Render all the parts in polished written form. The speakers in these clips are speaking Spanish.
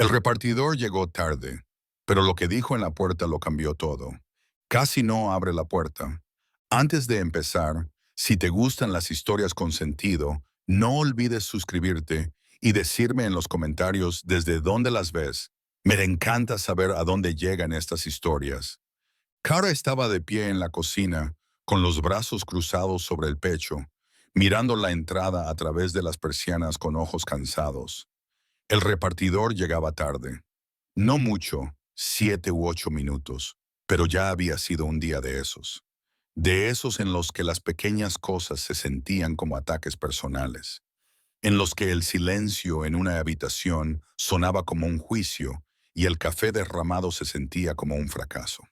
El repartidor llegó tarde, pero lo que dijo en la puerta lo cambió todo. Casi no abre la puerta. Antes de empezar, si te gustan las historias con sentido, no olvides suscribirte y decirme en los comentarios desde dónde las ves. Me encanta saber a dónde llegan estas historias. Cara estaba de pie en la cocina, con los brazos cruzados sobre el pecho, mirando la entrada a través de las persianas con ojos cansados. El repartidor llegaba tarde. No mucho, 7 u 8 minutos, pero ya había sido un día de esos. De esos en los que las pequeñas cosas se sentían como ataques personales. En los que el silencio en una habitación sonaba como un juicio y el café derramado se sentía como un fracaso.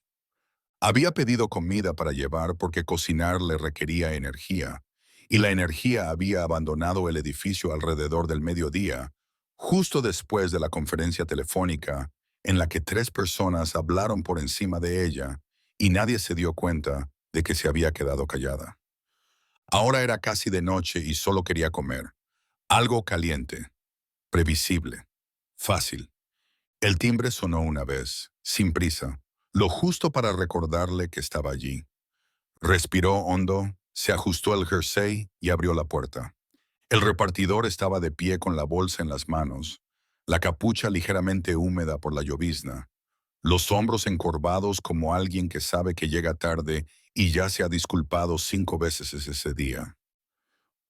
Había pedido comida para llevar porque cocinar le requería energía, y la energía había abandonado el edificio alrededor del mediodía, justo después de la conferencia telefónica en la que 3 personas hablaron por encima de ella y nadie se dio cuenta de que se había quedado callada. Ahora era casi de noche y solo quería comer. Algo caliente, previsible, fácil. El timbre sonó una vez, sin prisa, lo justo para recordarle que estaba allí. Respiró hondo, se ajustó el jersey y abrió la puerta. El repartidor estaba de pie con la bolsa en las manos, la capucha ligeramente húmeda por la llovizna, los hombros encorvados como alguien que sabe que llega tarde y ya se ha disculpado 5 veces ese día.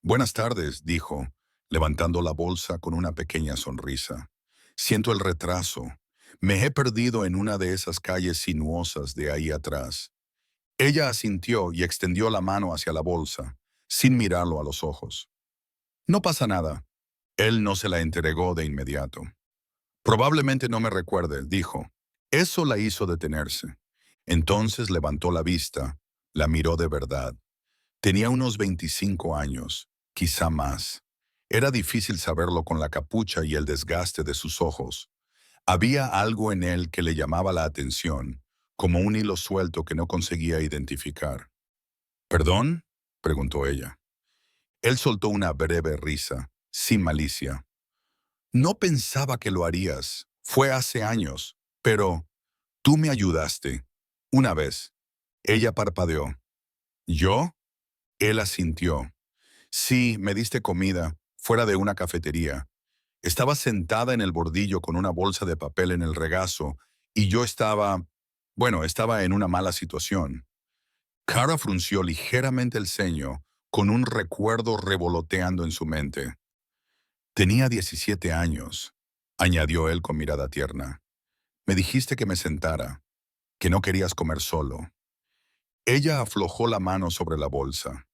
Buenas tardes, dijo, levantando la bolsa con una pequeña sonrisa. Siento el retraso. Me he perdido en una de esas calles sinuosas de ahí atrás. Ella asintió y extendió la mano hacia la bolsa, sin mirarlo a los ojos. No pasa nada. Él no se la entregó de inmediato. Probablemente no me recuerde, dijo. Eso la hizo detenerse. Entonces levantó la vista, la miró de verdad. Tenía unos 25 años, quizá más. Era difícil saberlo con la capucha y el desgaste de sus ojos. Había algo en él que le llamaba la atención, como un hilo suelto que no conseguía identificar. ¿Perdón?, preguntó ella. Él soltó una breve risa, sin malicia. No pensaba que lo harías. Fue hace años. Pero tú me ayudaste. Una vez. Ella parpadeó. ¿Yo? Él asintió. Sí, me diste comida, fuera de una cafetería. Estaba sentada en el bordillo con una bolsa de papel en el regazo y yo estaba en una mala situación. Cara frunció ligeramente el ceño, con un recuerdo revoloteando en su mente. Tenía 17 años, añadió él con mirada tierna. Me dijiste que me sentara, que no querías comer solo. Ella aflojó la mano sobre la bolsa.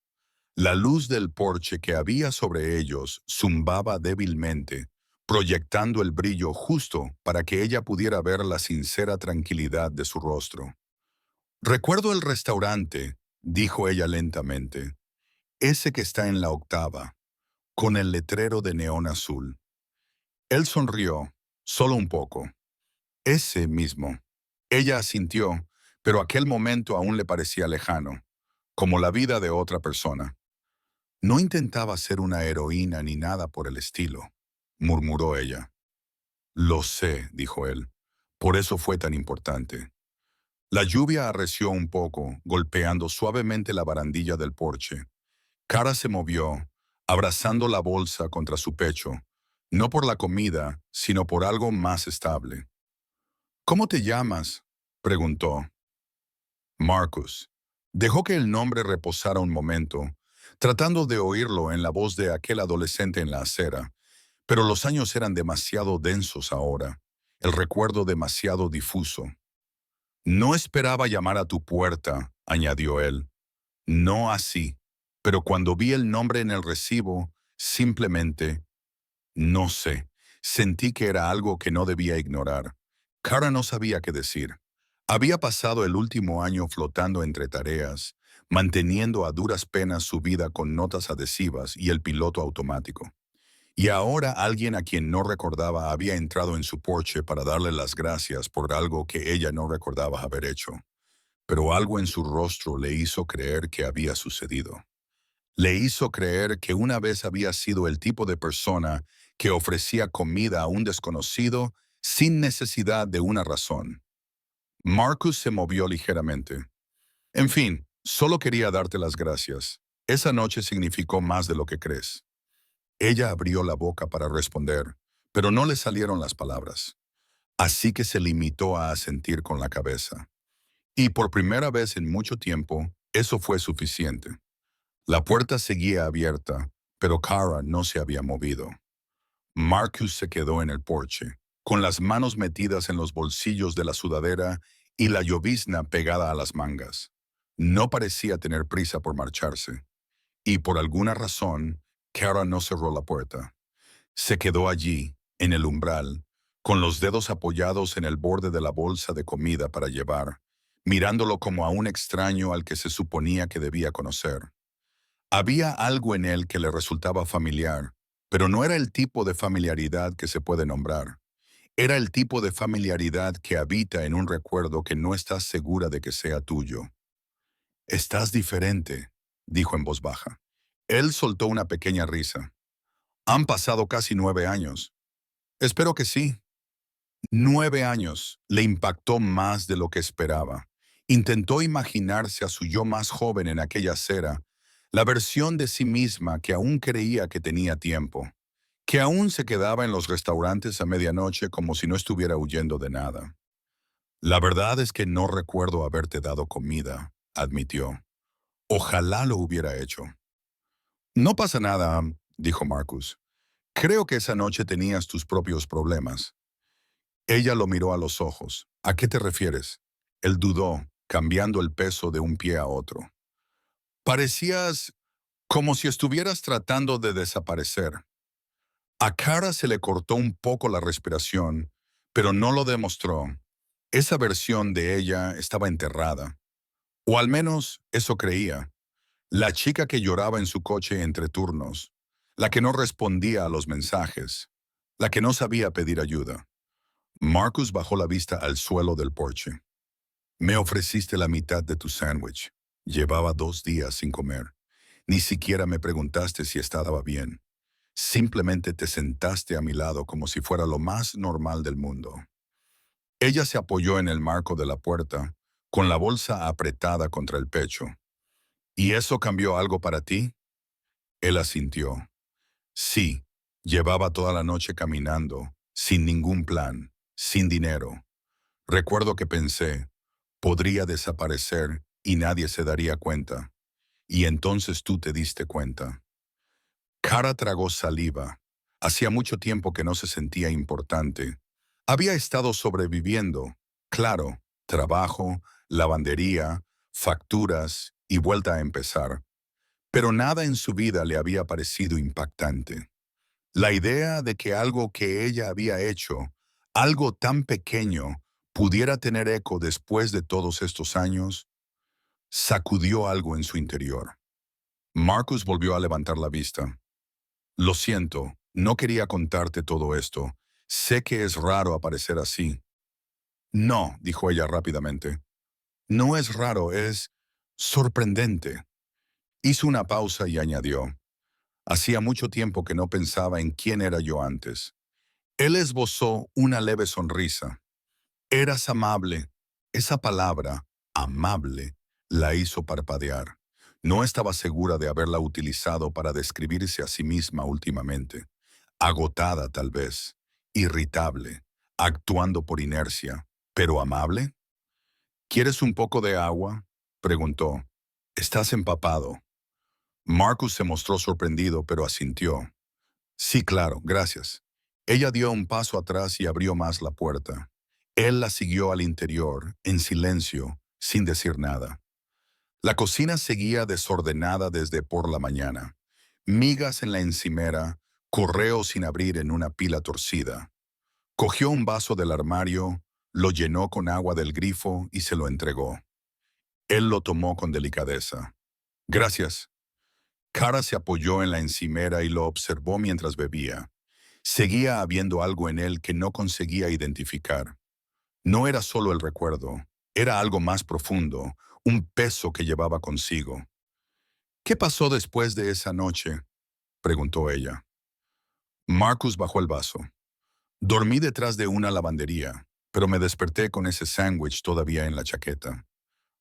La luz del porche que había sobre ellos zumbaba débilmente, proyectando el brillo justo para que ella pudiera ver la sincera tranquilidad de su rostro. Recuerdo el restaurante, dijo ella lentamente, ese que está en la octava, con el letrero de neón azul. Él sonrió, solo un poco. Ese mismo. Ella asintió, pero aquel momento aún le parecía lejano, como la vida de otra persona. No intentaba ser una heroína ni nada por el estilo, murmuró ella. Lo sé, dijo él. Por eso fue tan importante. La lluvia arreció un poco, golpeando suavemente la barandilla del porche. Cara se movió, abrazando la bolsa contra su pecho, no por la comida, sino por algo más estable. ¿Cómo te llamas?, preguntó. Marcus. Dejó que el nombre reposara un momento, tratando de oírlo en la voz de aquel adolescente en la acera, pero los años eran demasiado densos ahora, el recuerdo demasiado difuso. No esperaba llamar a tu puerta, añadió él. No así, pero cuando vi el nombre en el recibo, simplemente, no sé, sentí que era algo que no debía ignorar. Cara no sabía qué decir. Había pasado el último año flotando entre tareas, manteniendo a duras penas su vida con notas adhesivas y el piloto automático. Y ahora alguien a quien no recordaba había entrado en su porche para darle las gracias por algo que ella no recordaba haber hecho. Pero algo en su rostro le hizo creer que había sucedido. Le hizo creer que una vez había sido el tipo de persona que ofrecía comida a un desconocido sin necesidad de una razón. Marcus se movió ligeramente. En fin, solo quería darte las gracias. Esa noche significó más de lo que crees. Ella abrió la boca para responder, pero no le salieron las palabras. Así que se limitó a asentir con la cabeza. Y por primera vez en mucho tiempo, eso fue suficiente. La puerta seguía abierta, pero Kara no se había movido. Marcus se quedó en el porche, con las manos metidas en los bolsillos de la sudadera y la llovizna pegada a las mangas. No parecía tener prisa por marcharse, y por alguna razón, Kara no cerró la puerta. Se quedó allí, en el umbral, con los dedos apoyados en el borde de la bolsa de comida para llevar, mirándolo como a un extraño al que se suponía que debía conocer. Había algo en él que le resultaba familiar, pero no era el tipo de familiaridad que se puede nombrar. Era el tipo de familiaridad que habita en un recuerdo que no estás segura de que sea tuyo. «Estás diferente», dijo en voz baja. Él soltó una pequeña risa. «Han pasado casi 9 años». «Espero que sí». 9 años. Le impactó más de lo que esperaba. Intentó imaginarse a su yo más joven en aquella acera, la versión de sí misma que aún creía que tenía tiempo, que aún se quedaba en los restaurantes a medianoche como si no estuviera huyendo de nada. «La verdad es que no recuerdo haberte dado comida», admitió. «Ojalá lo hubiera hecho». «No pasa nada», dijo Marcus. «Creo que esa noche tenías tus propios problemas». Ella lo miró a los ojos. «¿A qué te refieres?» Él dudó, cambiando el peso de un pie a otro. «Parecías como si estuvieras tratando de desaparecer». A Kara se le cortó un poco la respiración, pero no lo demostró. Esa versión de ella estaba enterrada. O al menos eso creía. La chica que lloraba en su coche entre turnos. La que no respondía a los mensajes. La que no sabía pedir ayuda. Marcus bajó la vista al suelo del porche. «Me ofreciste la mitad de tu sándwich. Llevaba 2 días sin comer. Ni siquiera me preguntaste si estaba bien. Simplemente te sentaste a mi lado como si fuera lo más normal del mundo». Ella se apoyó en el marco de la puerta, con la bolsa apretada contra el pecho. «¿Y eso cambió algo para ti?» Él asintió. «Sí, llevaba toda la noche caminando, sin ningún plan, sin dinero. Recuerdo que pensé, podría desaparecer y nadie se daría cuenta. Y entonces tú te diste cuenta». Kara tragó saliva. Hacía mucho tiempo que no se sentía importante. Había estado sobreviviendo. Claro, trabajo, lavandería, facturas y vuelta a empezar. Pero nada en su vida le había parecido impactante. La idea de que algo que ella había hecho, algo tan pequeño, pudiera tener eco después de todos estos años, sacudió algo en su interior. Marcus volvió a levantar la vista. «Lo siento, no quería contarte todo esto. Sé que es raro aparecer así». «No», dijo ella rápidamente. «No es raro, es sorprendente». Hizo una pausa y añadió. «Hacía mucho tiempo que no pensaba en quién era yo antes». Él esbozó una leve sonrisa. «Eras amable». Esa palabra, amable, la hizo parpadear. No estaba segura de haberla utilizado para describirse a sí misma últimamente. Agotada tal vez, irritable, actuando por inercia, pero amable. «¿Quieres un poco de agua?», preguntó. «Estás empapado». Marcus se mostró sorprendido, pero asintió. «Sí, claro, gracias». Ella dio un paso atrás y abrió más la puerta. Él la siguió al interior, en silencio, sin decir nada. La cocina seguía desordenada desde por la mañana. Migas en la encimera, correo sin abrir en una pila torcida. Cogió un vaso del armario, lo llenó con agua del grifo y se lo entregó. Él lo tomó con delicadeza. «Gracias». Kara se apoyó en la encimera y lo observó mientras bebía. Seguía habiendo algo en él que no conseguía identificar. No era solo el recuerdo, era algo más profundo, un peso que llevaba consigo. «¿Qué pasó después de esa noche?», preguntó ella. Marcus bajó el vaso. Dormí detrás de una lavandería, pero me desperté con ese sándwich todavía en la chaqueta.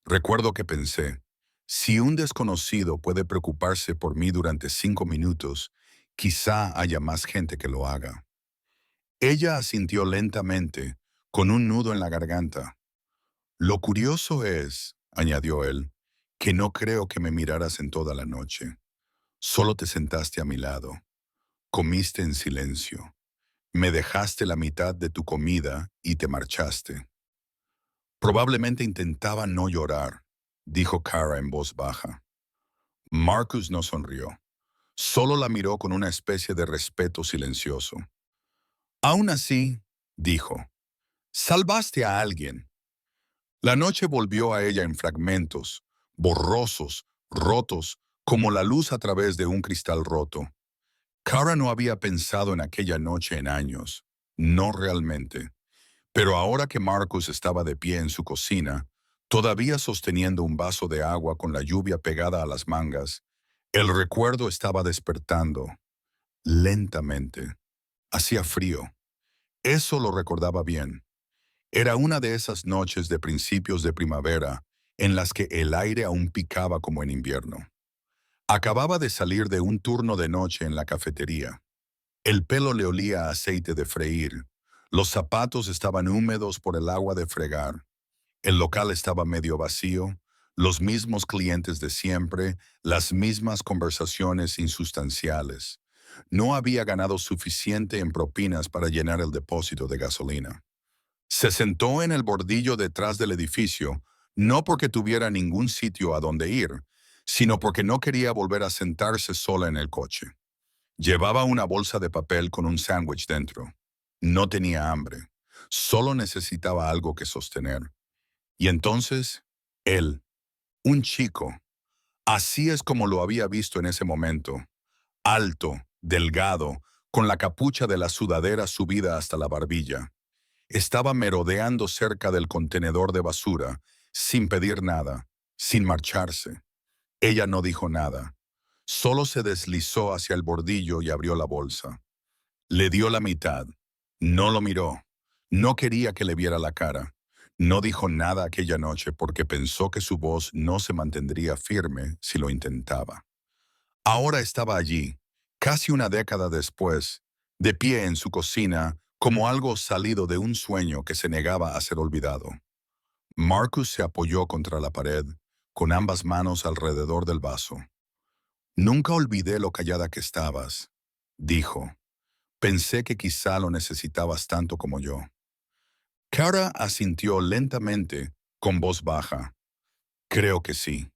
Recuerdo que pensé, si un desconocido puede preocuparse por mí durante 5 minutos, quizá haya más gente que lo haga. Ella asintió lentamente, con un nudo en la garganta. Lo curioso es, añadió él, que no creo que me miraras en toda la noche. Solo te sentaste a mi lado, comiste en silencio, me dejaste la mitad de tu comida y te marchaste. Probablemente intentaba no llorar, dijo Kara en voz baja. Marcus no sonrió, solo la miró con una especie de respeto silencioso. Aún así, dijo, salvaste a alguien. La noche volvió a ella en fragmentos, borrosos, rotos, como la luz a través de un cristal roto. Kara no había pensado en aquella noche en años, no realmente. Pero ahora que Marcus estaba de pie en su cocina, todavía sosteniendo un vaso de agua con la lluvia pegada a las mangas, el recuerdo estaba despertando, lentamente. Hacía frío. Eso lo recordaba bien. Era una de esas noches de principios de primavera en las que el aire aún picaba como en invierno. Acababa de salir de un turno de noche en la cafetería. El pelo le olía a aceite de freír. Los zapatos estaban húmedos por el agua de fregar. El local estaba medio vacío, los mismos clientes de siempre, las mismas conversaciones insustanciales. No había ganado suficiente en propinas para llenar el depósito de gasolina. Se sentó en el bordillo detrás del edificio, no porque tuviera ningún sitio a donde ir, sino porque no quería volver a sentarse sola en el coche. Llevaba una bolsa de papel con un sándwich dentro. No tenía hambre, solo necesitaba algo que sostener. Y entonces, él, un chico, así es como lo había visto en ese momento, alto, delgado, con la capucha de la sudadera subida hasta la barbilla. Estaba merodeando cerca del contenedor de basura, sin pedir nada, sin marcharse. Ella no dijo nada. Solo se deslizó hacia el bordillo y abrió la bolsa. Le dio la mitad. No lo miró. No quería que le viera la cara. No dijo nada aquella noche porque pensó que su voz no se mantendría firme si lo intentaba. Ahora estaba allí, casi una década después, de pie en su cocina, como algo salido de un sueño que se negaba a ser olvidado. Marcus se apoyó contra la pared, con ambas manos alrededor del vaso. Nunca olvidé lo callada que estabas, dijo. Pensé que quizá lo necesitabas tanto como yo. Kara asintió lentamente, con voz baja. Creo que sí.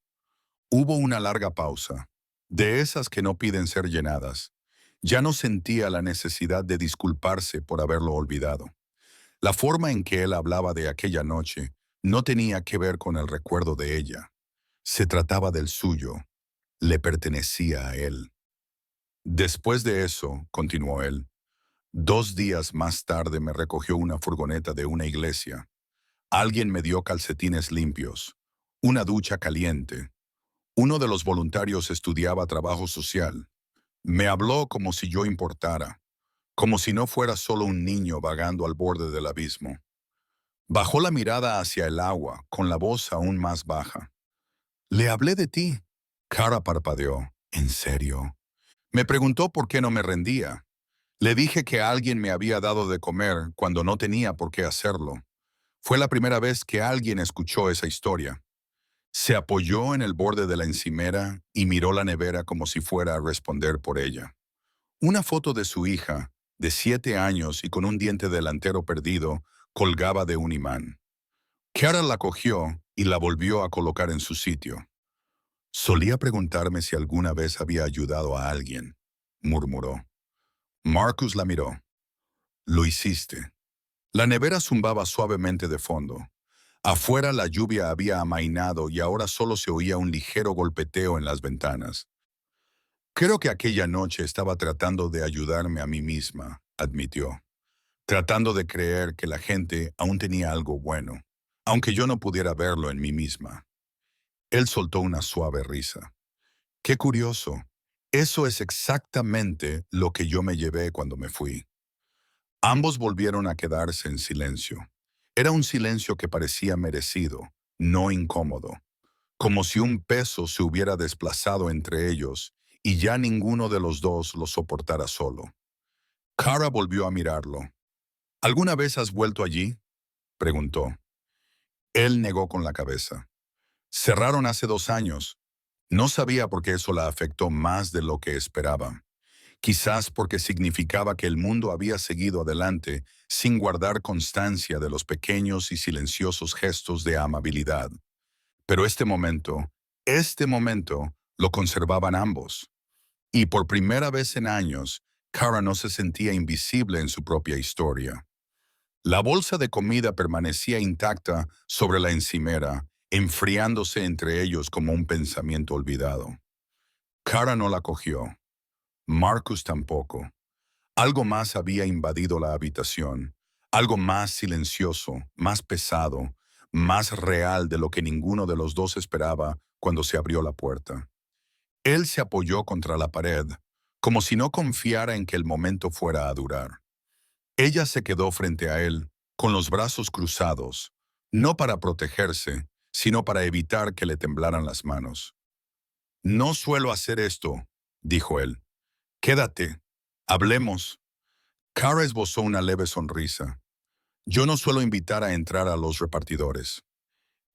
Hubo una larga pausa, de esas que no piden ser llenadas. Ya no sentía la necesidad de disculparse por haberlo olvidado. La forma en que él hablaba de aquella noche no tenía que ver con el recuerdo de ella. Se trataba del suyo. Le pertenecía a él. Después de eso, continuó él, 2 días más tarde me recogió una furgoneta de una iglesia. Alguien me dio calcetines limpios, una ducha caliente. Uno de los voluntarios estudiaba trabajo social. Me habló como si yo importara, como si no fuera solo un niño vagando al borde del abismo. Bajó la mirada hacia el agua, con la voz aún más baja. Le hablé de ti. Cara parpadeó. ¿En serio? Me preguntó por qué no me rendía. Le dije que alguien me había dado de comer cuando no tenía por qué hacerlo. Fue la primera vez que alguien escuchó esa historia. Se apoyó en el borde de la encimera y miró la nevera como si fuera a responder por ella. Una foto de su hija, de 7 años y con un diente delantero perdido, colgaba de un imán. Kiara la cogió y la volvió a colocar en su sitio. Solía preguntarme si alguna vez había ayudado a alguien, murmuró. Marcus la miró. Lo hiciste. La nevera zumbaba suavemente de fondo. Afuera la lluvia había amainado y ahora solo se oía un ligero golpeteo en las ventanas. Creo que aquella noche estaba tratando de ayudarme a mí misma, admitió, tratando de creer que la gente aún tenía algo bueno, aunque yo no pudiera verlo en mí misma. Él soltó una suave risa. Qué curioso. Eso es exactamente lo que yo me llevé cuando me fui. Ambos volvieron a quedarse en silencio. Era un silencio que parecía merecido, no incómodo, como si un peso se hubiera desplazado entre ellos y ya ninguno de los dos lo soportara solo. Cara volvió a mirarlo. ¿Alguna vez has vuelto allí?, preguntó. Él negó con la cabeza. Cerraron hace 2 años. No sabía por qué eso la afectó más de lo que esperaba. Quizás porque significaba que el mundo había seguido adelante sin guardar constancia de los pequeños y silenciosos gestos de amabilidad. Pero este momento, lo conservaban ambos. Y por primera vez en años, Cara no se sentía invisible en su propia historia. La bolsa de comida permanecía intacta sobre la encimera, enfriándose entre ellos como un pensamiento olvidado. Cara no la cogió. Marcus tampoco. Algo más había invadido la habitación, algo más silencioso, más pesado, más real de lo que ninguno de los dos esperaba cuando se abrió la puerta. Él se apoyó contra la pared, como si no confiara en que el momento fuera a durar. Ella se quedó frente a él, con los brazos cruzados, no para protegerse, sino para evitar que le temblaran las manos. «No suelo hacer esto», dijo él. «Quédate. Hablemos». Cara esbozó una leve sonrisa. «Yo no suelo invitar a entrar a los repartidores».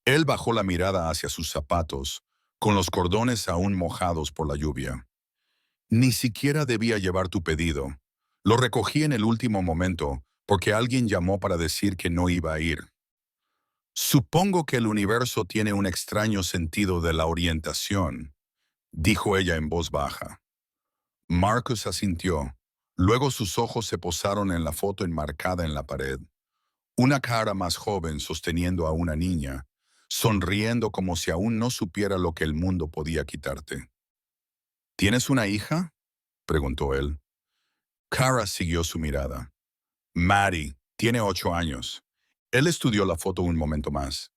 Él bajó la mirada hacia sus zapatos, con los cordones aún mojados por la lluvia. «Ni siquiera debía llevar tu pedido. Lo recogí en el último momento, porque alguien llamó para decir que no iba a ir». «Supongo que el universo tiene un extraño sentido de la orientación», dijo ella en voz baja. Marcus asintió. Luego sus ojos se posaron en la foto enmarcada en la pared. Una cara más joven sosteniendo a una niña, sonriendo como si aún no supiera lo que el mundo podía quitarte. «¿Tienes una hija?», preguntó él. Cara siguió su mirada. «Maddie, tiene 8 años». Él estudió la foto un momento más.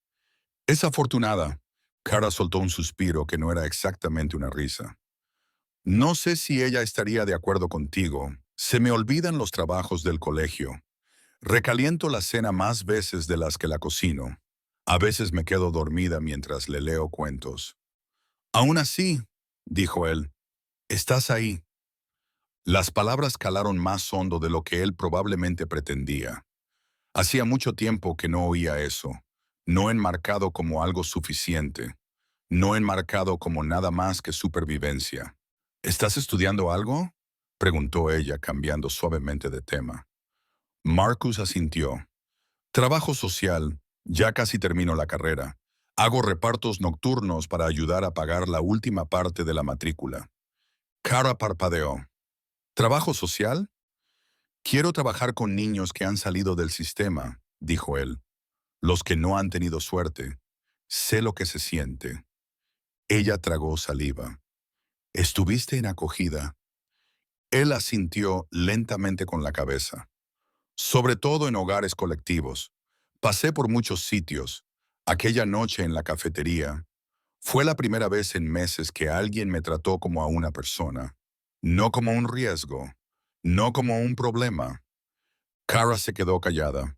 «Es afortunada». Cara soltó un suspiro que no era exactamente una risa. «No sé si ella estaría de acuerdo contigo. Se me olvidan los trabajos del colegio. Recaliento la cena más veces de las que la cocino. A veces me quedo dormida mientras le leo cuentos». «Aún así», dijo él, «estás ahí». Las palabras calaron más hondo de lo que él probablemente pretendía. Hacía mucho tiempo que no oía eso, no enmarcado como algo suficiente, no enmarcado como nada más que supervivencia. «¿Estás estudiando algo?», preguntó ella, cambiando suavemente de tema. Marcus asintió. «Trabajo social. Ya casi termino la carrera. Hago repartos nocturnos para ayudar a pagar la última parte de la matrícula». Cara parpadeó. «¿Trabajo social?». «Quiero trabajar con niños que han salido del sistema», dijo él. «Los que no han tenido suerte. Sé lo que se siente». Ella tragó saliva. «¿Estuviste en acogida?». Él asintió lentamente con la cabeza. «Sobre todo en hogares colectivos. Pasé por muchos sitios. Aquella noche en la cafetería. Fue la primera vez en meses que alguien me trató como a una persona. No como un riesgo. No como un problema». Cara se quedó callada.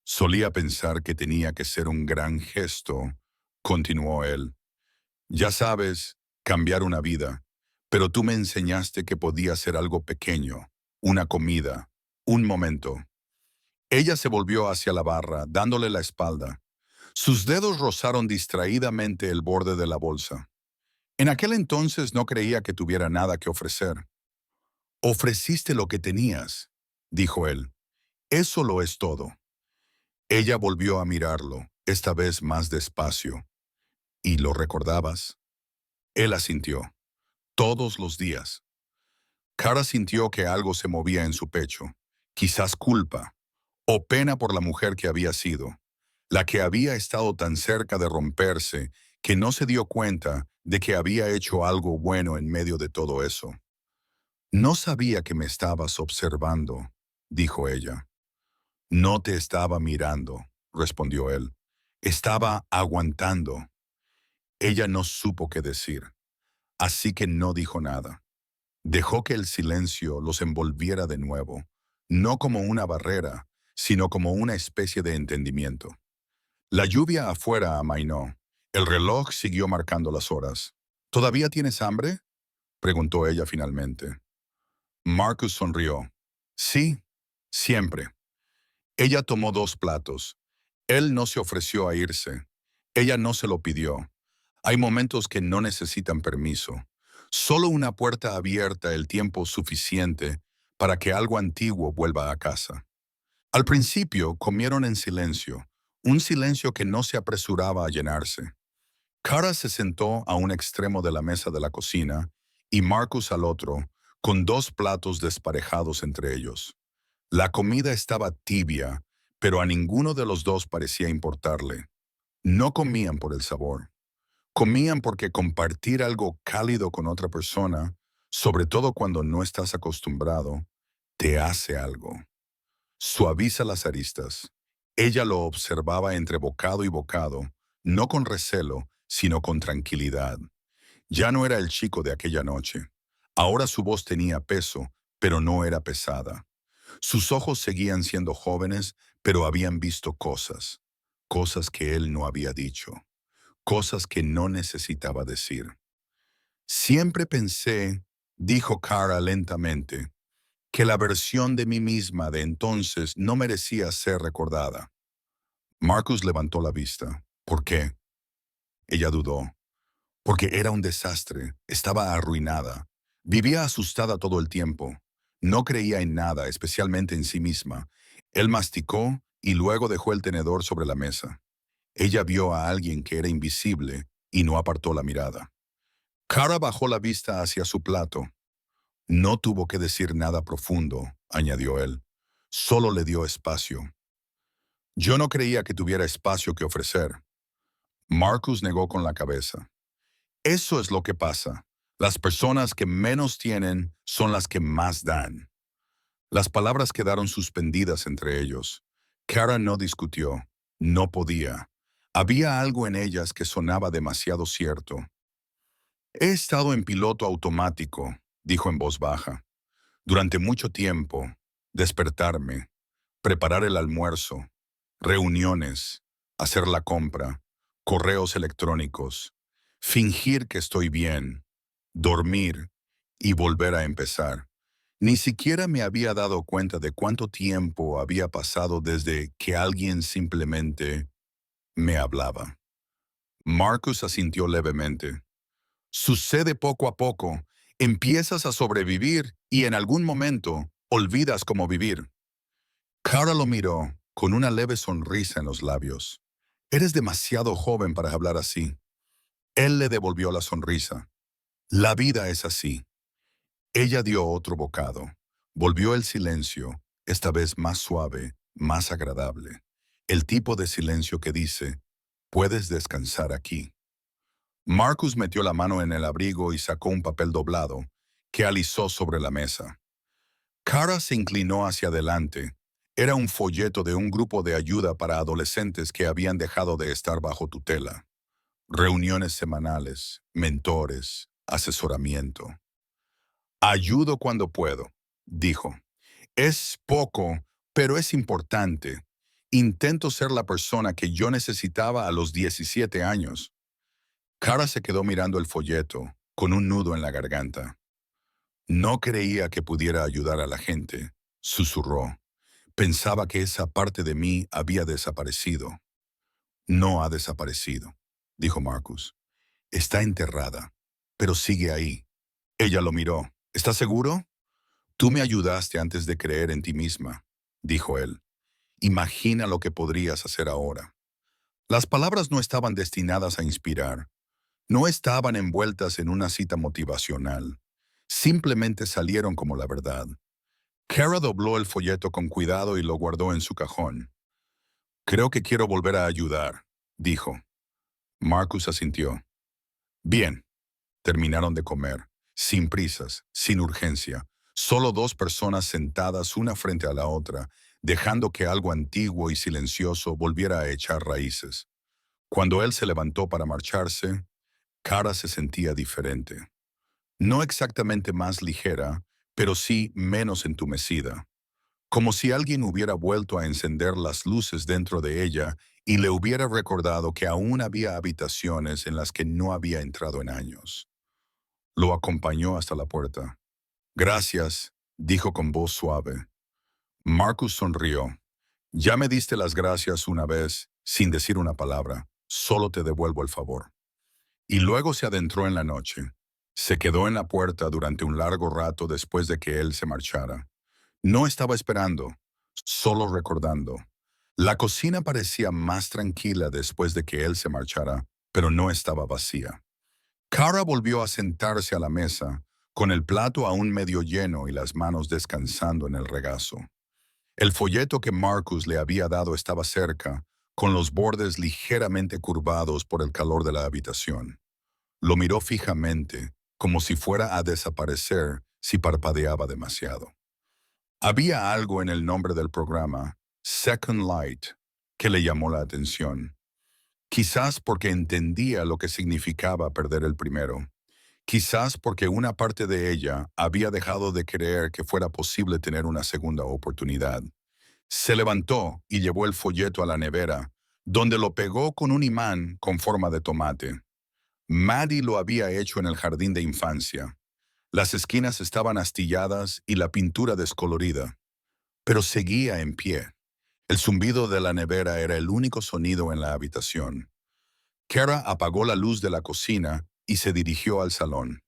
«Solía pensar que tenía que ser un gran gesto», continuó él. «Ya sabes, cambiar una vida. Pero tú me enseñaste que podía ser algo pequeño, una comida, un momento». Ella se volvió hacia la barra, dándole la espalda. Sus dedos rozaron distraídamente el borde de la bolsa. «En aquel entonces no creía que tuviera nada que ofrecer». «Ofreciste lo que tenías», dijo él. «Eso lo es todo». Ella volvió a mirarlo, esta vez más despacio. «¿Y lo recordabas?». Él asintió. «Todos los días». Cara sintió que algo se movía en su pecho, quizás culpa, o pena por la mujer que había sido, la que había estado tan cerca de romperse que no se dio cuenta de que había hecho algo bueno en medio de todo eso. «No sabía que me estabas observando», dijo ella. «No te estaba mirando», respondió él. «Estaba aguantando». Ella no supo qué decir, así que no dijo nada. Dejó que el silencio los envolviera de nuevo, no como una barrera, sino como una especie de entendimiento. La lluvia afuera amainó. El reloj siguió marcando las horas. ¿Todavía tienes hambre?, preguntó ella finalmente. Marcus sonrió. Sí, siempre. Ella tomó 2 platos. Él no se ofreció a irse. Ella no se lo pidió. Hay momentos que no necesitan permiso. Solo una puerta abierta el tiempo suficiente para que algo antiguo vuelva a casa. Al principio comieron en silencio, un silencio que no se apresuraba a llenarse. Cara se sentó a un extremo de la mesa de la cocina y Marcus al otro, con 2 platos desparejados entre ellos. La comida estaba tibia, pero a ninguno de los dos parecía importarle. No comían por el sabor. Comían porque compartir algo cálido con otra persona, sobre todo cuando no estás acostumbrado, te hace algo. Suaviza las aristas. Ella lo observaba entre bocado y bocado, no con recelo, sino con tranquilidad. Ya no era el chico de aquella noche. Ahora su voz tenía peso, pero no era pesada. Sus ojos seguían siendo jóvenes, pero habían visto cosas. Cosas que él no había dicho. Cosas que no necesitaba decir. Siempre pensé, dijo Cara lentamente, que la versión de mí misma de entonces no merecía ser recordada. Marcus levantó la vista. ¿Por qué? Ella dudó. Porque era un desastre, estaba arruinada. Vivía asustada todo el tiempo. No creía en nada, especialmente en sí misma. Él masticó y luego dejó el tenedor sobre la mesa. Ella vio a alguien que era invisible y no apartó la mirada. Cara bajó la vista hacia su plato. No tuvo que decir nada profundo, añadió él. Solo le dio espacio. Yo no creía que tuviera espacio que ofrecer. Marcus negó con la cabeza. Eso es lo que pasa. Las personas que menos tienen son las que más dan. Las palabras quedaron suspendidas entre ellos. Cara no discutió. No podía. Había algo en ellas que sonaba demasiado cierto. He estado en piloto automático, dijo en voz baja. Durante mucho tiempo, despertarme, preparar el almuerzo, reuniones, hacer la compra, correos electrónicos, fingir que estoy bien, dormir y volver a empezar. Ni siquiera me había dado cuenta de cuánto tiempo había pasado desde que alguien simplemente me hablaba. Marcus asintió levemente. Sucede poco a poco. Empiezas a sobrevivir y en algún momento olvidas cómo vivir. Cara lo miró con una leve sonrisa en los labios. Eres demasiado joven para hablar así. Él le devolvió la sonrisa. La vida es así. Ella dio otro bocado. Volvió el silencio, esta vez más suave, más agradable. El tipo de silencio que dice, puedes descansar aquí. Marcus metió la mano en el abrigo y sacó un papel doblado, que alisó sobre la mesa. Cara se inclinó hacia adelante. Era un folleto de un grupo de ayuda para adolescentes que habían dejado de estar bajo tutela. Reuniones semanales, mentores, asesoramiento. Ayudo cuando puedo, dijo. Es poco, pero es importante. Intento ser la persona que yo necesitaba a los 17 años. Cara se quedó mirando el folleto, con un nudo en la garganta. No creía que pudiera ayudar a la gente, susurró. Pensaba que esa parte de mí había desaparecido. No ha desaparecido, dijo Marcus. Está enterrada, pero sigue ahí. Ella lo miró. ¿Estás seguro? Tú me ayudaste antes de creer en ti misma, dijo él. Imagina lo que podrías hacer ahora. Las palabras no estaban destinadas a inspirar. No estaban envueltas en una cita motivacional. Simplemente salieron como la verdad. Cara dobló el folleto con cuidado y lo guardó en su cajón. Creo que quiero volver a ayudar, dijo. Marcus asintió. Bien. Terminaron de comer, sin prisas, sin urgencia, solo 2 personas sentadas una frente a la otra, dejando que algo antiguo y silencioso volviera a echar raíces. Cuando él se levantó para marcharse, Cara se sentía diferente. No exactamente más ligera, pero sí menos entumecida. como si alguien hubiera vuelto a encender las luces dentro de ella y le hubiera recordado que aún había habitaciones en las que no había entrado en años. Lo acompañó hasta la puerta. Gracias, dijo con voz suave. Marcus sonrió. Ya me diste las gracias una vez, sin decir una palabra. Solo te devuelvo el favor. Y luego se adentró en la noche. Se quedó en la puerta durante un largo rato después de que él se marchara. No estaba esperando, solo recordando. La cocina parecía más tranquila después de que él se marchara, pero no estaba vacía. Cara volvió a sentarse a la mesa, con el plato aún medio lleno y las manos descansando en el regazo. El folleto que Marcus le había dado estaba cerca, con los bordes ligeramente curvados por el calor de la habitación. Lo miró fijamente, como si fuera a desaparecer si parpadeaba demasiado. Había algo en el nombre del programa, Second Light, que le llamó la atención. Quizás porque entendía lo que significaba perder el primero. Quizás porque una parte de ella había dejado de creer que fuera posible tener una segunda oportunidad. Se levantó y llevó el folleto a la nevera, donde lo pegó con un imán con forma de tomate. Maddie lo había hecho en el jardín de infancia. Las esquinas estaban astilladas y la pintura descolorida, pero seguía en pie. El zumbido de la nevera era el único sonido en la habitación. Kara apagó la luz de la cocina y se dirigió al salón.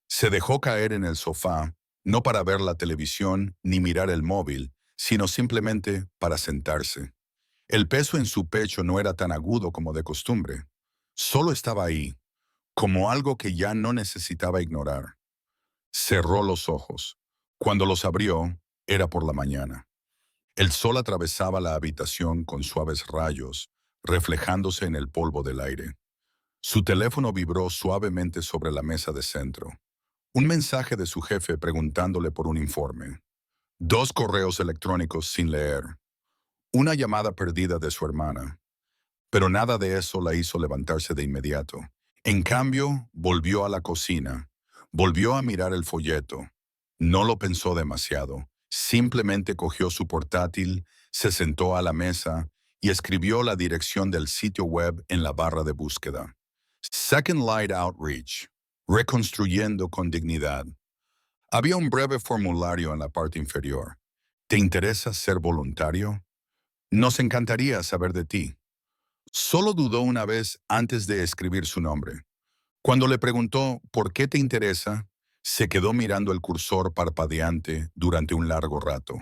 Se dejó caer en el sofá, no para ver la televisión ni mirar el móvil, sino simplemente para sentarse. El peso en su pecho no era tan agudo como de costumbre. Solo estaba ahí, como algo que ya no necesitaba ignorar. Cerró los ojos. Cuando los abrió, era por la mañana. El sol atravesaba la habitación con suaves rayos, reflejándose en el polvo del aire. Su teléfono vibró suavemente sobre la mesa de centro. Un mensaje de su jefe preguntándole por un informe. 2 correos electrónicos sin leer. Una llamada perdida de su hermana. Pero nada de eso la hizo levantarse de inmediato. En cambio, volvió a la cocina. Volvió a mirar el folleto. No lo pensó demasiado. Simplemente cogió su portátil, se sentó a la mesa y escribió la dirección del sitio web en la barra de búsqueda. Second Light Outreach. Reconstruyendo con dignidad. Había un breve formulario en la parte inferior. ¿Te interesa ser voluntario? Nos encantaría saber de ti. Solo dudó una vez antes de escribir su nombre. Cuando le preguntó ¿por qué te interesa?, se quedó mirando el cursor parpadeante durante un largo rato.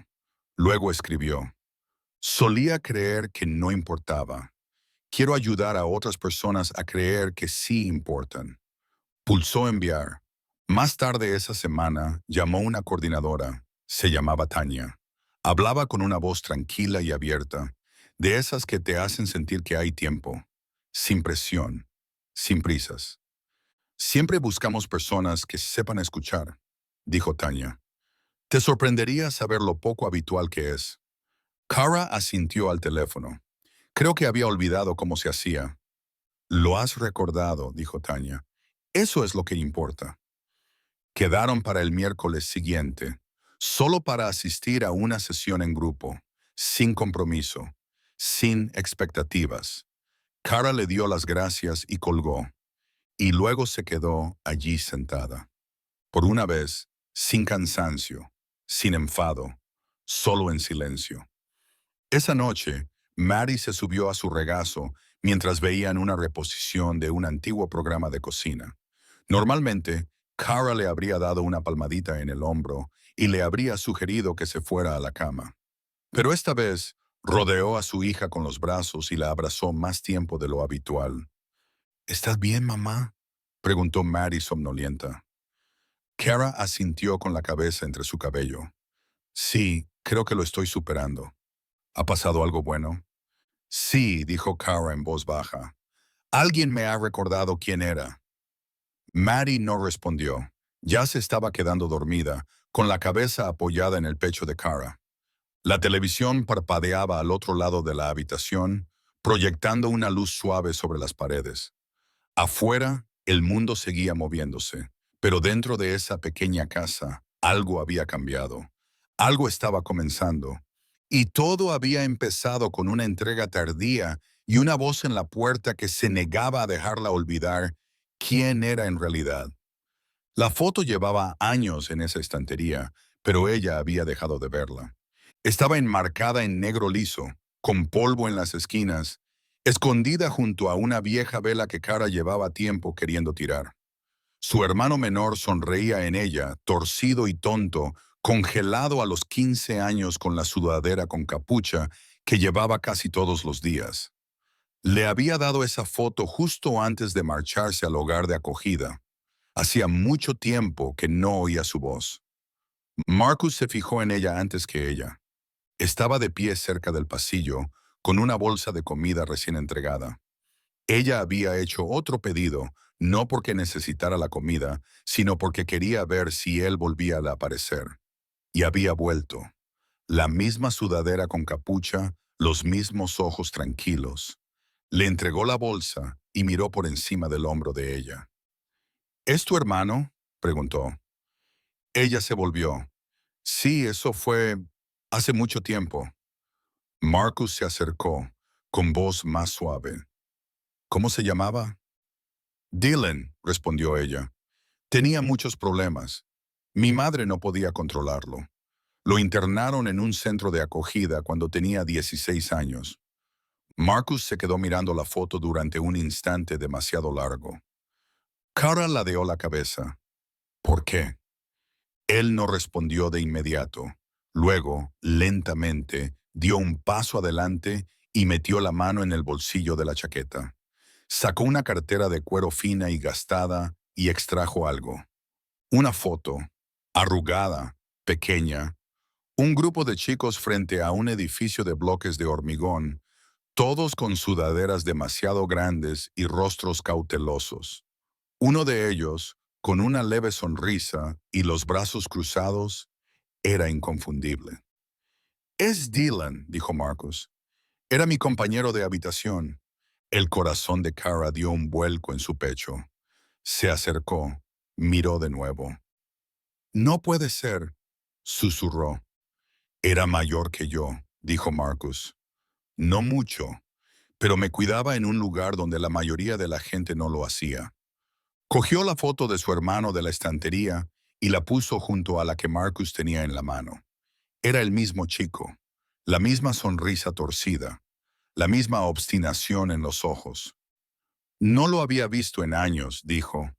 Luego escribió, solía creer que no importaba. Quiero ayudar a otras personas a creer que sí importan. Pulsó enviar. Más tarde esa semana llamó una coordinadora. Se llamaba Tania. Hablaba con una voz tranquila y abierta, de esas que te hacen sentir que hay tiempo, sin presión, sin prisas. Siempre buscamos personas que sepan escuchar, dijo Tania. Te sorprendería saber lo poco habitual que es. Cara asintió al teléfono. Creo que había olvidado cómo se hacía. Lo has recordado, dijo Tania. Eso es lo que importa. Quedaron para el miércoles siguiente, solo para asistir a una sesión en grupo, sin compromiso, sin expectativas. Cara le dio las gracias y colgó, y luego se quedó allí sentada. Por una vez, sin cansancio, sin enfado, solo en silencio. Esa noche, Maddie se subió a su regazo mientras veían una reposición de un antiguo programa de cocina. Normalmente, Cara le habría dado una palmadita en el hombro y le habría sugerido que se fuera a la cama. Pero esta vez, rodeó a su hija con los brazos y la abrazó más tiempo de lo habitual. ¿Estás bien, mamá?, preguntó Maddie somnolienta. Cara asintió con la cabeza entre su cabello. Sí, creo que lo estoy superando. ¿Ha pasado algo bueno? Sí, dijo Cara en voz baja. Alguien me ha recordado quién era. Maddie no respondió. Ya se estaba quedando dormida, con la cabeza apoyada en el pecho de Cara. La televisión parpadeaba al otro lado de la habitación, proyectando una luz suave sobre las paredes. Afuera, el mundo seguía moviéndose, pero dentro de esa pequeña casa, algo había cambiado. Algo estaba comenzando. Y todo había empezado con una entrega tardía y una voz en la puerta que se negaba a dejarla olvidar quién era en realidad. La foto llevaba años en esa estantería, pero ella había dejado de verla. Estaba enmarcada en negro liso, con polvo en las esquinas, escondida junto a una vieja vela que Cara llevaba tiempo queriendo tirar. Su hermano menor sonreía en ella, torcido y tonto, congelado a los 15 años con la sudadera con capucha que llevaba casi todos los días. Le había dado esa foto justo antes de marcharse al hogar de acogida. Hacía mucho tiempo que no oía su voz. Marcus se fijó en ella antes que ella. Estaba de pie cerca del pasillo, con una bolsa de comida recién entregada. Ella había hecho otro pedido, no porque necesitara la comida, sino porque quería ver si él volvía a aparecer. Y había vuelto. La misma sudadera con capucha, los mismos ojos tranquilos. Le entregó la bolsa y miró por encima del hombro de ella. ¿Es tu hermano?, preguntó. Ella se volvió. Sí, eso fue hace mucho tiempo. Marcus se acercó, con voz más suave. ¿Cómo se llamaba? Dylan, respondió ella. Tenía muchos problemas. Mi madre no podía controlarlo. Lo internaron en un centro de acogida cuando tenía 16 años. Marcus se quedó mirando la foto durante un instante demasiado largo. Cara ladeó la cabeza. ¿Por qué? Él no respondió de inmediato. Luego, lentamente, dio un paso adelante y metió la mano en el bolsillo de la chaqueta. Sacó una cartera de cuero fina y gastada y extrajo algo. Una foto, arrugada, pequeña, un grupo de chicos frente a un edificio de bloques de hormigón, todos con sudaderas demasiado grandes y rostros cautelosos. Uno de ellos, con una leve sonrisa y los brazos cruzados, era inconfundible. Es Dylan, dijo Marcus. Era mi compañero de habitación. El corazón de Cara dio un vuelco en su pecho. Se acercó, miró de nuevo. No puede ser, susurró. Era mayor que yo, dijo Marcus. No mucho, pero me cuidaba en un lugar donde la mayoría de la gente no lo hacía. Cogió la foto de su hermano de la estantería y la puso junto a la que Marcus tenía en la mano. Era el mismo chico, la misma sonrisa torcida, la misma obstinación en los ojos. No lo había visto en años, dijo.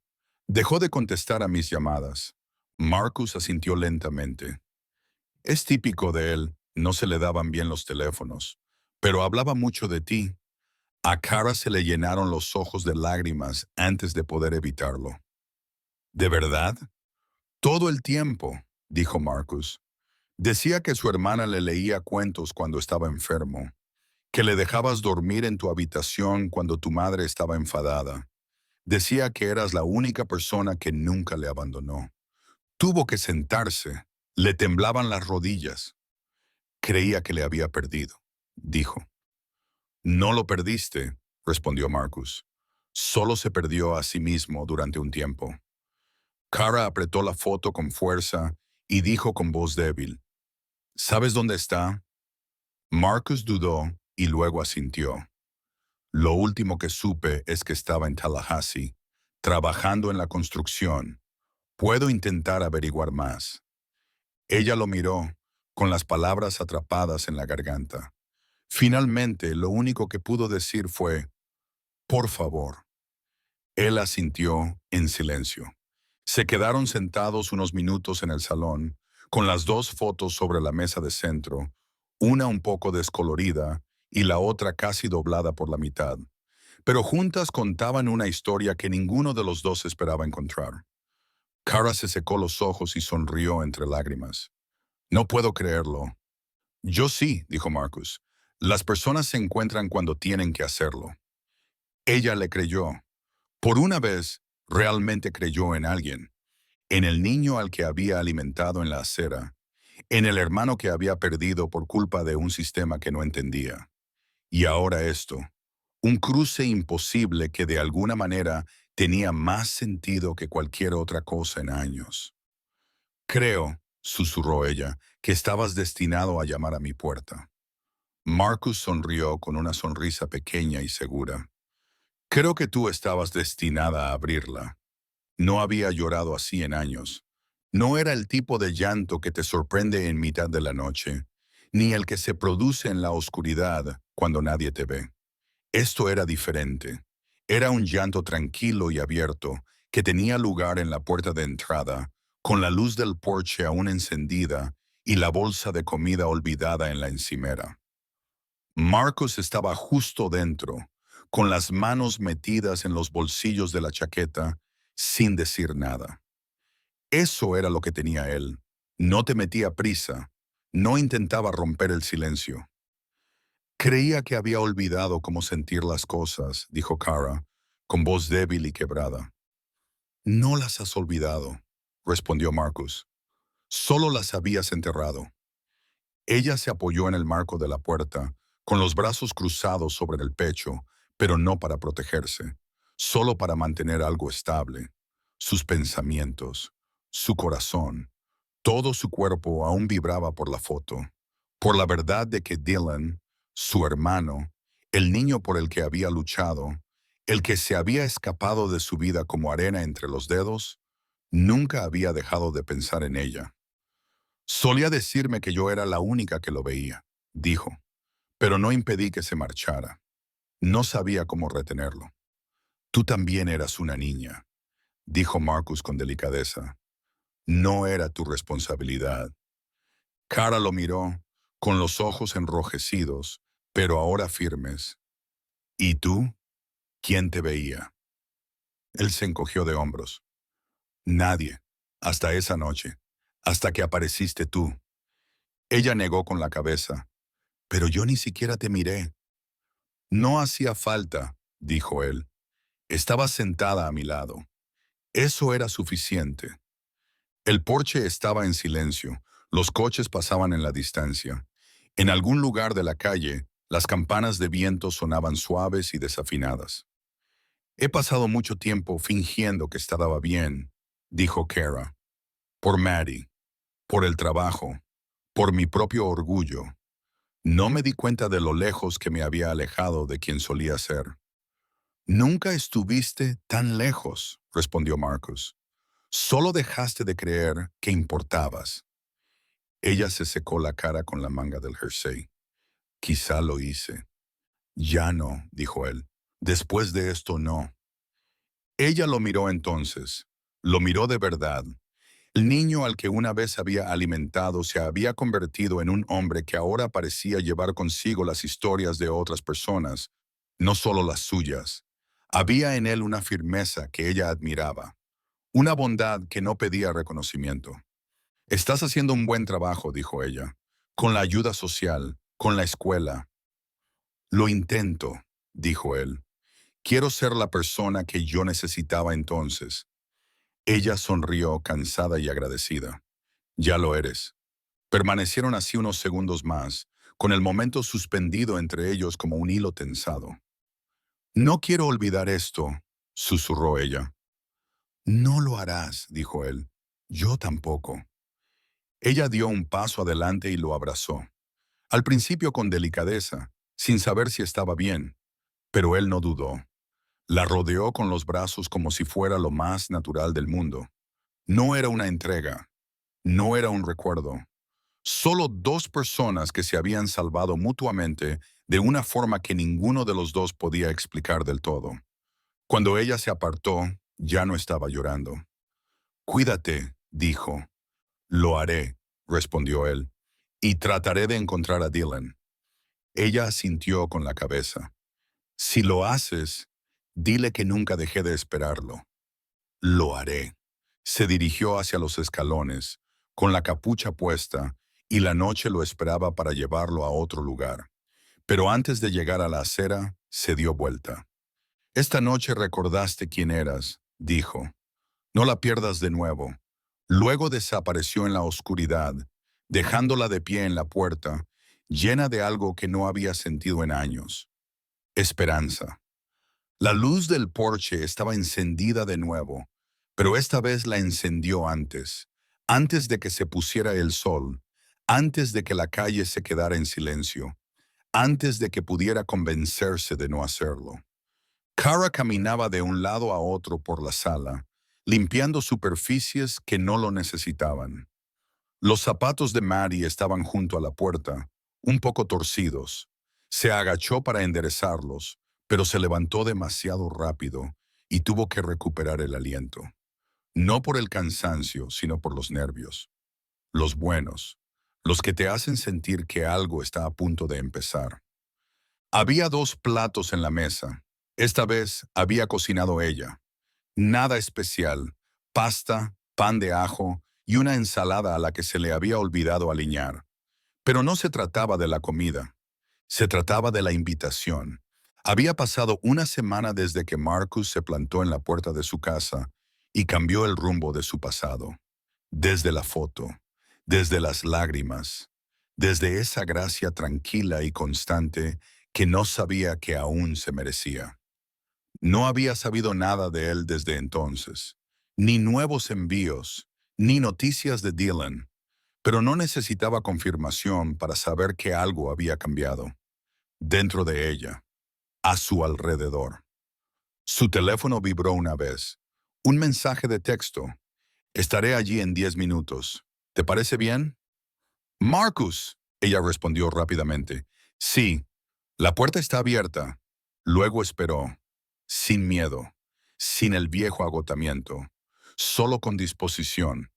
Dejó de contestar a mis llamadas. Marcus asintió lentamente. Es típico de él, no se le daban bien los teléfonos, pero hablaba mucho de ti. A Cara se le llenaron los ojos de lágrimas antes de poder evitarlo. ¿De verdad? Todo el tiempo, dijo Marcus. Decía que su hermana le leía cuentos cuando estaba enfermo, que le dejabas dormir en tu habitación cuando tu madre estaba enfadada. Decía que eras la única persona que nunca le abandonó. Tuvo que sentarse. Le temblaban las rodillas. Creía que le había perdido, dijo. No lo perdiste, respondió Marcus. Solo se perdió a sí mismo durante un tiempo. Cara apretó la foto con fuerza y dijo con voz débil, ¿sabes dónde está? Marcus dudó y luego asintió. Lo último que supe es que estaba en Tallahassee, trabajando en la construcción. Puedo intentar averiguar más. Ella lo miró, con las palabras atrapadas en la garganta. Finalmente, lo único que pudo decir fue, por favor. Él asintió en silencio. Se quedaron sentados unos minutos en el salón, con las dos fotos sobre la mesa de centro, una un poco descolorida y la otra casi doblada por la mitad. Pero juntas contaban una historia que ninguno de los dos esperaba encontrar. Cara se secó los ojos y sonrió entre lágrimas. No puedo creerlo. Yo sí, dijo Marcus. Las personas se encuentran cuando tienen que hacerlo. Ella le creyó. Por una vez, realmente creyó en alguien. En el niño al que había alimentado en la acera. En el hermano que había perdido por culpa de un sistema que no entendía. Y ahora esto. Un cruce imposible que de alguna manera tenía más sentido que cualquier otra cosa en años. Creo, susurró ella, que estabas destinado a llamar a mi puerta. Marcus sonrió con una sonrisa pequeña y segura. Creo que tú estabas destinada a abrirla. No había llorado así en años. No era el tipo de llanto que te sorprende en mitad de la noche, ni el que se produce en la oscuridad cuando nadie te ve. Esto era diferente. Era un llanto tranquilo y abierto que tenía lugar en la puerta de entrada, con la luz del porche aún encendida y la bolsa de comida olvidada en la encimera. Marcos estaba justo dentro, con las manos metidas en los bolsillos de la chaqueta, sin decir nada. Eso era lo que tenía él. No te metía prisa, no intentaba romper el silencio. Creía que había olvidado cómo sentir las cosas, dijo Cara, con voz débil y quebrada. No las has olvidado, respondió Marcus. Solo las habías enterrado. Ella se apoyó en el marco de la puerta, con los brazos cruzados sobre el pecho, pero no para protegerse, solo para mantener algo estable. Sus pensamientos, su corazón, todo su cuerpo aún vibraba por la foto, por la verdad de que Dylan, su hermano, el niño por el que había luchado, el que se había escapado de su vida como arena entre los dedos, nunca había dejado de pensar en ella. Solía decirme que yo era la única que lo veía, dijo, pero no impedí que se marchara. No sabía cómo retenerlo. Tú también eras una niña, dijo Marcus con delicadeza. No era tu responsabilidad. Cara lo miró, con los ojos enrojecidos, pero ahora firmes. ¿Y tú? ¿Quién te veía? Él se encogió de hombros. Nadie, hasta esa noche, hasta que apareciste tú. Ella negó con la cabeza. Pero yo ni siquiera te miré. No hacía falta, dijo él. Estaba sentada a mi lado. Eso era suficiente. El porche estaba en silencio. Los coches pasaban en la distancia. En algún lugar de la calle, las campanas de viento sonaban suaves y desafinadas. He pasado mucho tiempo fingiendo que estaba bien, dijo Kara. Por Maddie, por el trabajo, por mi propio orgullo. No me di cuenta de lo lejos que me había alejado de quien solía ser. Nunca estuviste tan lejos, respondió Marcus. Solo dejaste de creer que importabas. Ella se secó la cara con la manga del jersey. Quizá lo hice. Ya no, dijo él. Después de esto no. Ella lo miró entonces. Lo miró de verdad. El niño al que una vez había alimentado se había convertido en un hombre que ahora parecía llevar consigo las historias de otras personas, no solo las suyas. Había en él una firmeza que ella admiraba, una bondad que no pedía reconocimiento. Estás haciendo un buen trabajo, dijo ella, con la ayuda social, con la escuela. Lo intento, dijo él. Quiero ser la persona que yo necesitaba entonces. Ella sonrió cansada y agradecida. Ya lo eres. Permanecieron así unos segundos más, con el momento suspendido entre ellos como un hilo tensado. No quiero olvidar esto, susurró ella. No lo harás, dijo él. Yo tampoco. Ella dio un paso adelante y lo abrazó. Al principio con delicadeza, sin saber si estaba bien, pero él no dudó. La rodeó con los brazos como si fuera lo más natural del mundo. No era una entrega, no era un recuerdo. Solo dos personas que se habían salvado mutuamente de una forma que ninguno de los dos podía explicar del todo. Cuando ella se apartó, ya no estaba llorando. Cuídate, dijo. Lo haré, respondió él, y trataré de encontrar a Dylan. Ella asintió con la cabeza. Si lo haces, dile que nunca dejé de esperarlo. Lo haré. Se dirigió hacia los escalones, con la capucha puesta, y la noche lo esperaba para llevarlo a otro lugar. Pero antes de llegar a la acera, se dio vuelta. Esta noche recordaste quién eras, dijo. No la pierdas de nuevo. Luego desapareció en la oscuridad, dejándola de pie en la puerta, llena de algo que no había sentido en años. Esperanza. La luz del porche estaba encendida de nuevo, pero esta vez la encendió antes, antes de que se pusiera el sol, antes de que la calle se quedara en silencio, antes de que pudiera convencerse de no hacerlo. Kara caminaba de un lado a otro por la sala, limpiando superficies que no lo necesitaban. Los zapatos de Maddie estaban junto a la puerta, un poco torcidos. Se agachó para enderezarlos, pero se levantó demasiado rápido y tuvo que recuperar el aliento. No por el cansancio, sino por los nervios. Los buenos, los que te hacen sentir que algo está a punto de empezar. Había dos platos en la mesa. Esta vez había cocinado ella. Nada especial, pasta, pan de ajo y una ensalada a la que se le había olvidado aliñar. Pero no se trataba de la comida, se trataba de la invitación. Había pasado una semana desde que Marcus se plantó en la puerta de su casa y cambió el rumbo de su pasado. Desde la foto, desde las lágrimas, desde esa gracia tranquila y constante que no sabía que aún se merecía. No había sabido nada de él desde entonces, ni nuevos envíos, ni noticias de Dylan, pero no necesitaba confirmación para saber que algo había cambiado. Dentro de ella, a su alrededor. Su teléfono vibró una vez. Un mensaje de texto. Estaré allí en 10 minutos. ¿Te parece bien? Marcus, ella respondió rápidamente. Sí, la puerta está abierta. Luego esperó, sin miedo, sin el viejo agotamiento, solo con disposición.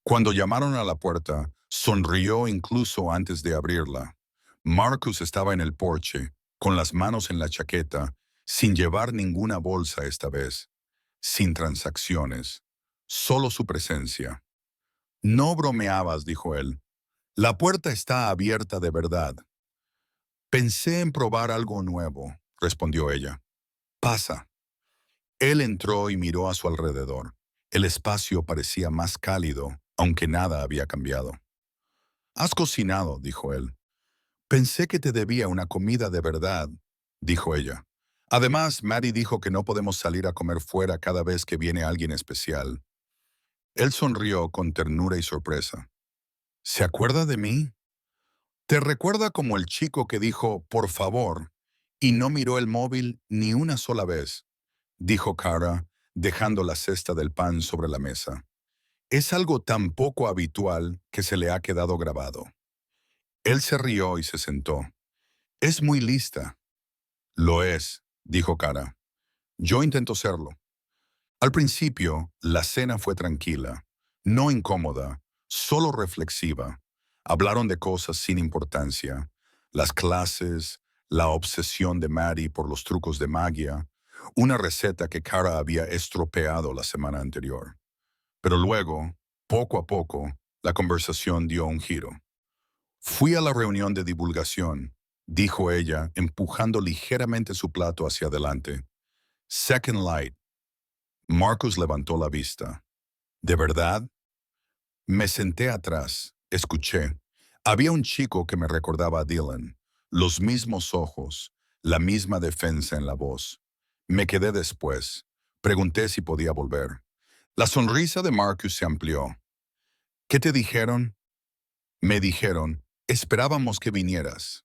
Cuando llamaron a la puerta, sonrió incluso antes de abrirla. Marcus estaba en el porche, con las manos en la chaqueta, sin llevar ninguna bolsa esta vez, sin transacciones, solo su presencia. No bromeabas, dijo él. La puerta está abierta de verdad. Pensé en probar algo nuevo, respondió ella. Pasa. Él entró y miró a su alrededor. El espacio parecía más cálido, aunque nada había cambiado. Has cocinado, dijo él. Pensé que te debía una comida de verdad, dijo ella. Además, Maddie dijo que no podemos salir a comer fuera cada vez que viene alguien especial. Él sonrió con ternura y sorpresa. ¿Se acuerda de mí? ¿Te recuerda como el chico que dijo, por favor, y no miró el móvil ni una sola vez? Dijo Kara, dejando la cesta del pan sobre la mesa. Es algo tan poco habitual que se le ha quedado grabado. Él se rió y se sentó. Es muy lista. Lo es, dijo Kara. Yo intento serlo. Al principio, la cena fue tranquila, no incómoda, solo reflexiva. Hablaron de cosas sin importancia, las clases, la obsesión de Maddie por los trucos de magia, una receta que Kara había estropeado la semana anterior. Pero luego, poco a poco, la conversación dio un giro. Fui a la reunión de divulgación, dijo ella, empujando ligeramente su plato hacia adelante. Second Light. Marcus levantó la vista. ¿De verdad? Me senté atrás, escuché. Había un chico que me recordaba a Dylan, los mismos ojos, la misma defensa en la voz. Me quedé después. Pregunté si podía volver. La sonrisa de Marcus se amplió. ¿Qué te dijeron? Me dijeron, esperábamos que vinieras.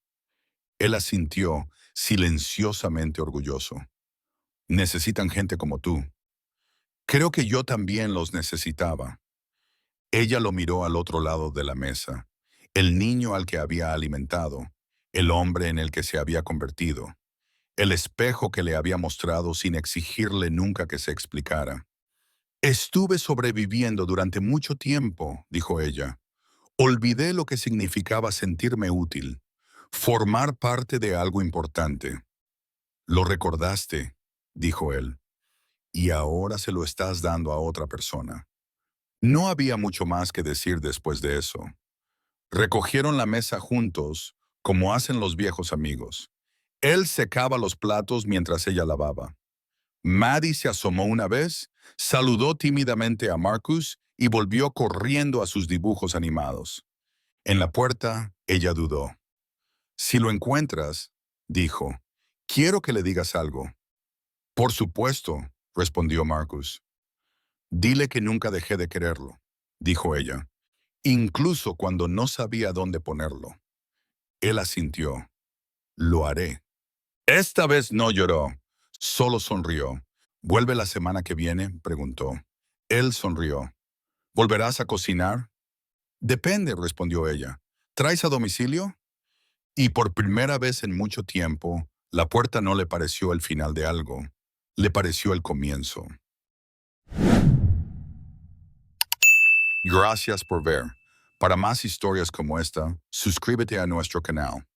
Él asintió, silenciosamente orgulloso. Necesitan gente como tú. Creo que yo también los necesitaba. Ella lo miró al otro lado de la mesa, el niño al que había alimentado, el hombre en el que se había convertido, el espejo que le había mostrado sin exigirle nunca que se explicara. Estuve sobreviviendo durante mucho tiempo, dijo ella. Olvidé lo que significaba sentirme útil, formar parte de algo importante. Lo recordaste, dijo él, y ahora se lo estás dando a otra persona. No había mucho más que decir después de eso. Recogieron la mesa juntos, como hacen los viejos amigos. Él secaba los platos mientras ella lavaba. Maddie se asomó una vez, saludó tímidamente a Marcus y volvió corriendo a sus dibujos animados. En la puerta, ella dudó. Si lo encuentras, dijo, quiero que le digas algo. Por supuesto, respondió Marcus. Dile que nunca dejé de quererlo. dijo ella, incluso cuando no sabía dónde ponerlo. Él asintió. Lo haré. Esta vez no lloró, solo sonrió. ¿Vuelve la semana que viene?, preguntó. Él sonrió. ¿Volverás a cocinar? Depende, respondió ella. ¿Traes a domicilio? Y por primera vez en mucho tiempo, la puerta no le pareció el final de algo, le pareció el comienzo. Gracias por ver. Para más historias como esta, suscríbete a nuestro canal.